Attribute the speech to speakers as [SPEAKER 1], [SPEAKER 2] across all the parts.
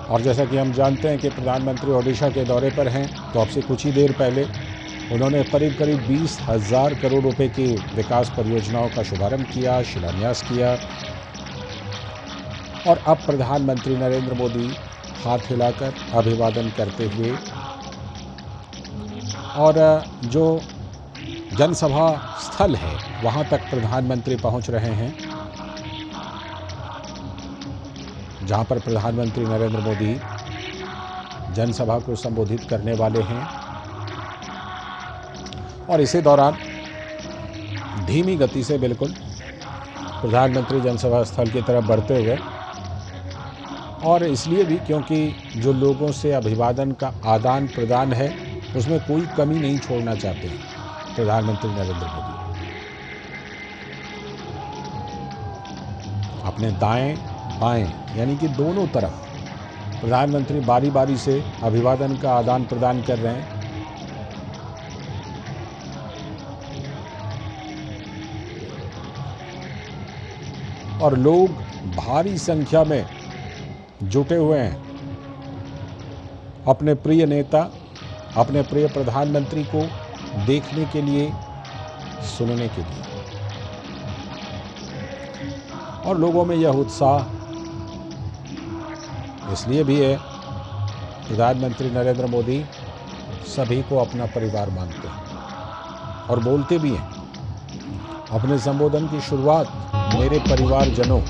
[SPEAKER 1] और जैसा कि हम जानते हैं कि प्रधानमंत्री ओडिशा के दौरे पर हैं, तो अब से कुछ ही देर पहले उन्होंने करीब 20,000 करोड़ रुपए की विकास परियोजनाओं का शुभारंभ किया, शिलान्यास किया। और अब प्रधानमंत्री नरेंद्र मोदी हाथ हिलाकर अभिवादन करते हुए और जो जनसभा स्थल है वहां तक प्रधानमंत्री पहुंच रहे हैं, जहां पर प्रधानमंत्री नरेंद्र मोदी जनसभा को संबोधित करने वाले हैं। और इसी दौरान धीमी गति से बिल्कुल प्रधानमंत्री जनसभा स्थल की तरफ बढ़ते हुए, और इसलिए भी क्योंकि जो लोगों से अभिवादन का आदान प्रदान है उसमें कोई कमी नहीं छोड़ना चाहते हैं प्रधानमंत्री नरेंद्र मोदी। अपने दाएं बाएं यानी कि दोनों तरफ प्रधानमंत्री बारी बारी से अभिवादन का आदान प्रदान कर रहे हैं। और लोग भारी संख्या में जुटे हुए हैं अपने प्रिय नेता, अपने प्रिय प्रधानमंत्री को देखने के लिए, सुनने के लिए। और लोगों में यह उत्साह इसलिए भी है, प्रधानमंत्री नरेंद्र मोदी सभी को अपना परिवार मानते हैं और बोलते भी हैं अपने संबोधन की शुरुआत, मेरे परिवारजनों।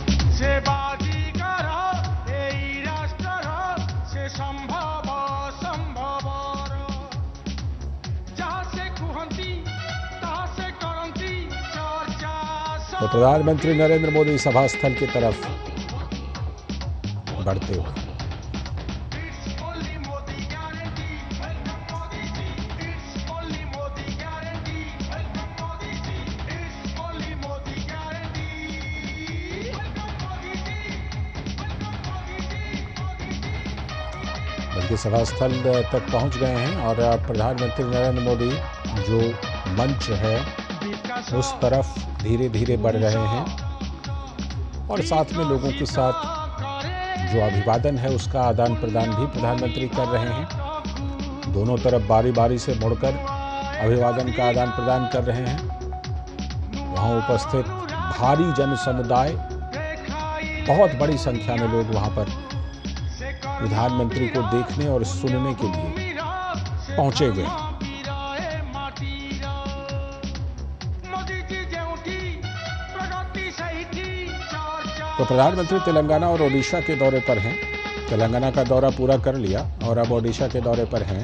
[SPEAKER 1] तो प्रधानमंत्री नरेंद्र मोदी सभा स्थल की तरफ बढ़ते हुए बल्कि सभा स्थल तक पहुंच गए हैं और प्रधानमंत्री नरेंद्र मोदी जो मंच है उस तरफ धीरे धीरे बढ़ रहे हैं और साथ में लोगों के साथ जो अभिवादन है उसका आदान प्रदान भी प्रधानमंत्री कर रहे हैं। दोनों तरफ बारी बारी से मुड़कर अभिवादन का आदान प्रदान कर रहे हैं। वहाँ उपस्थित भारी जन समुदाय, बहुत बड़ी संख्या में लोग वहाँ पर प्रधानमंत्री को देखने और सुनने के लिए पहुंचे हुए हैं। तो प्रधानमंत्री तेलंगाना और ओडिशा के दौरे पर हैं। तेलंगाना का दौरा पूरा कर लिया और अब ओडिशा के दौरे पर हैं।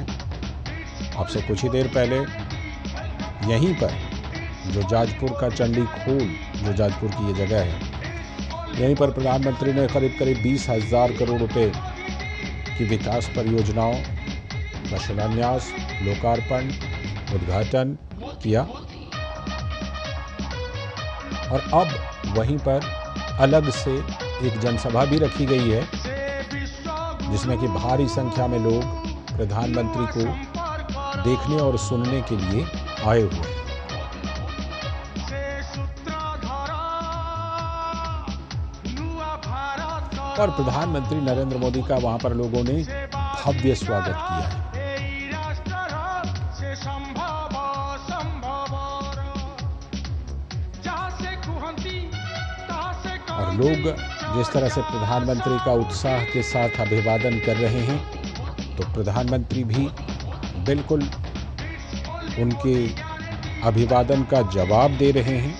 [SPEAKER 1] अब से कुछ ही देर पहले यहीं पर जो जाजपुर का चंडी खोल, जो जाजपुर की ये जगह है, यहीं पर प्रधानमंत्री ने करीब 20,000 करोड़ रुपए की विकास परियोजनाओं का शिलान्यास, लोकार्पण, उद्घाटन किया। और अब वहीं पर अलग से एक जनसभा भी रखी गई है जिसमें कि भारी संख्या में लोग प्रधानमंत्री को देखने और सुनने के लिए आए हुए हैं। और प्रधानमंत्री नरेंद्र मोदी का वहां पर लोगों ने भव्य स्वागत किया है। और लोग जिस तरह से प्रधानमंत्री का उत्साह के साथ अभिवादन कर रहे हैं, तो प्रधानमंत्री भी बिल्कुल उनके अभिवादन का जवाब दे रहे हैं।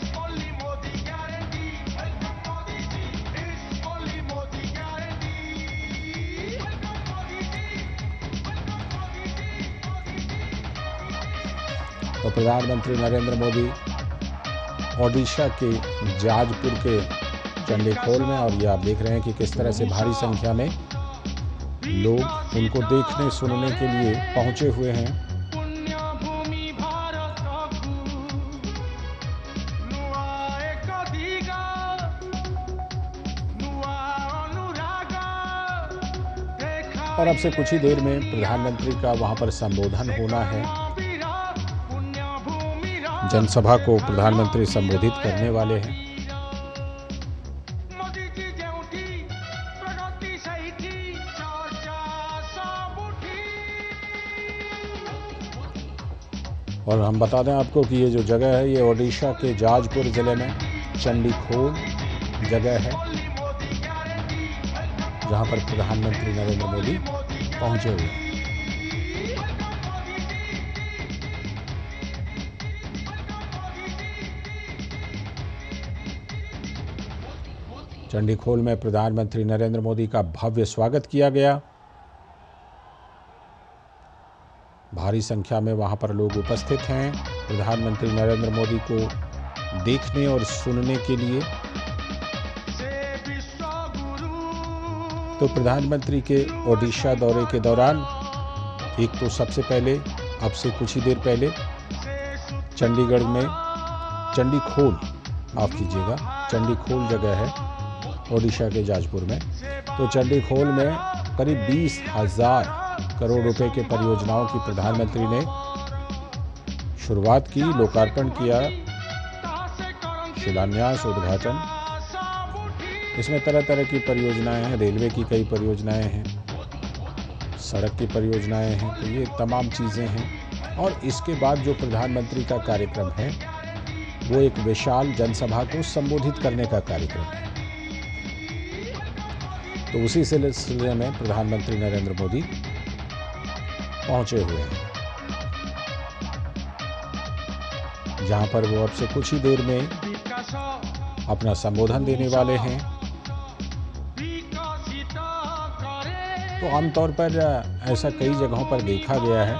[SPEAKER 1] तो प्रधानमंत्री नरेंद्र मोदी ओडिशा के जाजपुर के चंडीखोल में, और ये आप देख रहे हैं कि किस तरह से भारी संख्या में लोग उनको देखने सुनने के लिए पहुंचे हुए हैं। और अब से कुछ ही देर में प्रधानमंत्री का वहां पर संबोधन होना है। जनसभा को प्रधानमंत्री संबोधित करने वाले हैं। और हम बता दें आपको कि ये जो जगह है ये ओडिशा के जाजपुर ज़िले में चंडीखोल जगह है, जहां पर प्रधानमंत्री नरेंद्र मोदी पहुंचे हुए हैं। चंडीखोल में प्रधानमंत्री नरेंद्र मोदी का भव्य स्वागत किया गया। भारी संख्या में वहां पर लोग उपस्थित हैं प्रधानमंत्री नरेंद्र मोदी को देखने और सुनने के लिए। तो प्रधानमंत्री के ओडिशा दौरे के दौरान एक तो सबसे पहले अब से कुछ ही देर पहले चंडीगढ़ में चंडीखोल, माफ़ कीजिएगा, चंडीखोल जगह है ओडिशा के जाजपुर में। तो चंडीखोल में करीब 20,000 करोड़ रुपए के परियोजनाओं की प्रधानमंत्री ने शुरुआत की, लोकार्पण किया, शिलान्यास, उद्घाटन। इसमें तरह तरह की परियोजनाएं हैं, रेलवे की कई परियोजनाएं हैं, सड़क की परियोजनाएं हैं, तो ये तमाम चीज़ें हैं। और इसके बाद जो प्रधानमंत्री का कार्यक्रम है वो एक विशाल जनसभा को संबोधित करने का कार्यक्रम है। तो उसी सिलसिले में प्रधानमंत्री नरेंद्र मोदी पहुंचे हुए हैं, जहां पर वो अब से कुछ ही देर में अपना संबोधन देने वाले हैं। तो आमतौर पर ऐसा कई जगहों पर देखा गया है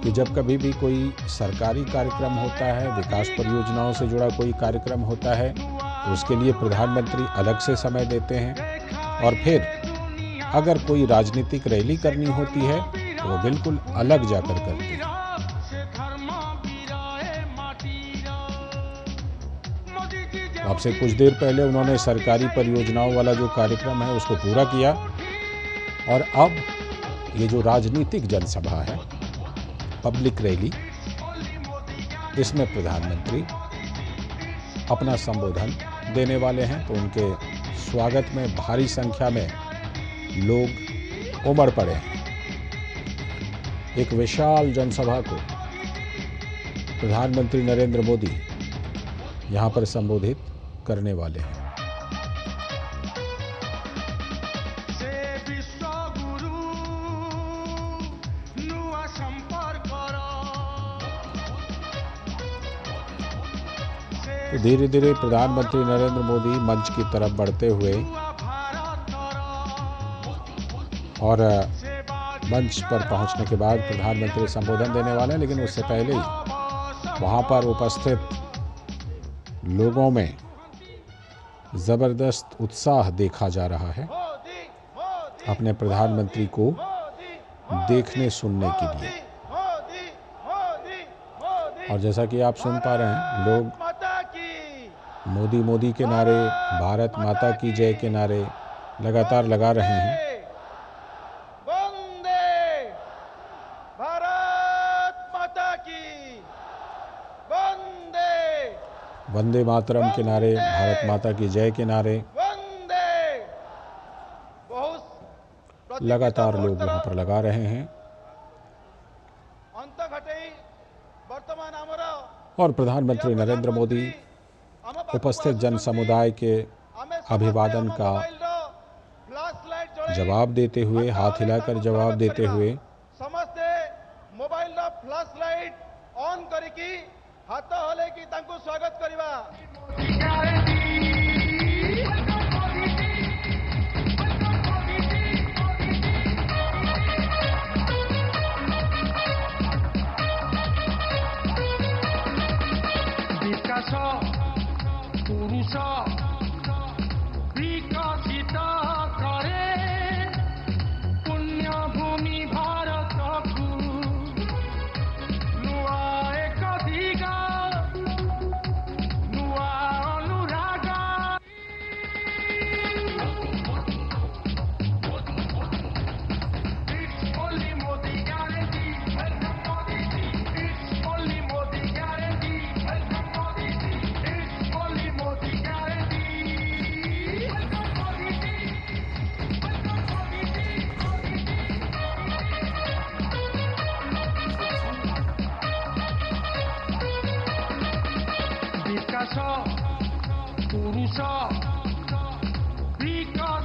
[SPEAKER 1] कि जब कभी भी कोई सरकारी कार्यक्रम होता है, विकास परियोजनाओं से जुड़ा कोई कार्यक्रम होता है, तो उसके लिए प्रधानमंत्री अलग से समय देते हैं। और फिर अगर कोई राजनीतिक रैली करनी होती है तो वो बिल्कुल अलग जाकर करते हैं। अब से कुछ देर पहले उन्होंने सरकारी परियोजनाओं वाला जो कार्यक्रम है उसको पूरा किया, और अब ये जो राजनीतिक जनसभा है, पब्लिक रैली, इसमें प्रधानमंत्री अपना संबोधन देने वाले हैं। तो उनके स्वागत में भारी संख्या में लोग उमड़ पड़े हैं। एक विशाल जनसभा को प्रधानमंत्री नरेंद्र मोदी यहां पर संबोधित करने वाले हैं। तो धीरे धीरे प्रधानमंत्री नरेंद्र मोदी मंच की तरफ बढ़ते हुए और मंच पर पहुंचने के बाद प्रधानमंत्री संबोधन देने वाले हैं, लेकिन उससे पहले ही वहां पर उपस्थित लोगों में ज़बरदस्त उत्साह देखा जा रहा है अपने प्रधानमंत्री को देखने सुनने के लिए। और जैसा कि आप सुन पा रहे हैं, लोग मोदी मोदी के नारे, भारत माता की जय के नारे लगातार लगा रहे हैं। वंदे मातरम के नारे, भारत माता की जय के नारे लगातार लोग वहां पर लगा रहे हैं। और प्रधानमंत्री नरेंद्र मोदी उपस्थित जन समुदाय के अभिवादन का जवाब देते हुए, हाथ हिलाकर जवाब देते हुए,
[SPEAKER 2] समस्ते मोबाइल फ्लैश लाइट ऑन करिकी हाथ हले की तांको स्वागत करिबा। विकास पुरुष विकसित करे पुण्य भूमि भारत को नुआ एक दिगा नुआ अनुरागा
[SPEAKER 3] विकास पुरुष विकास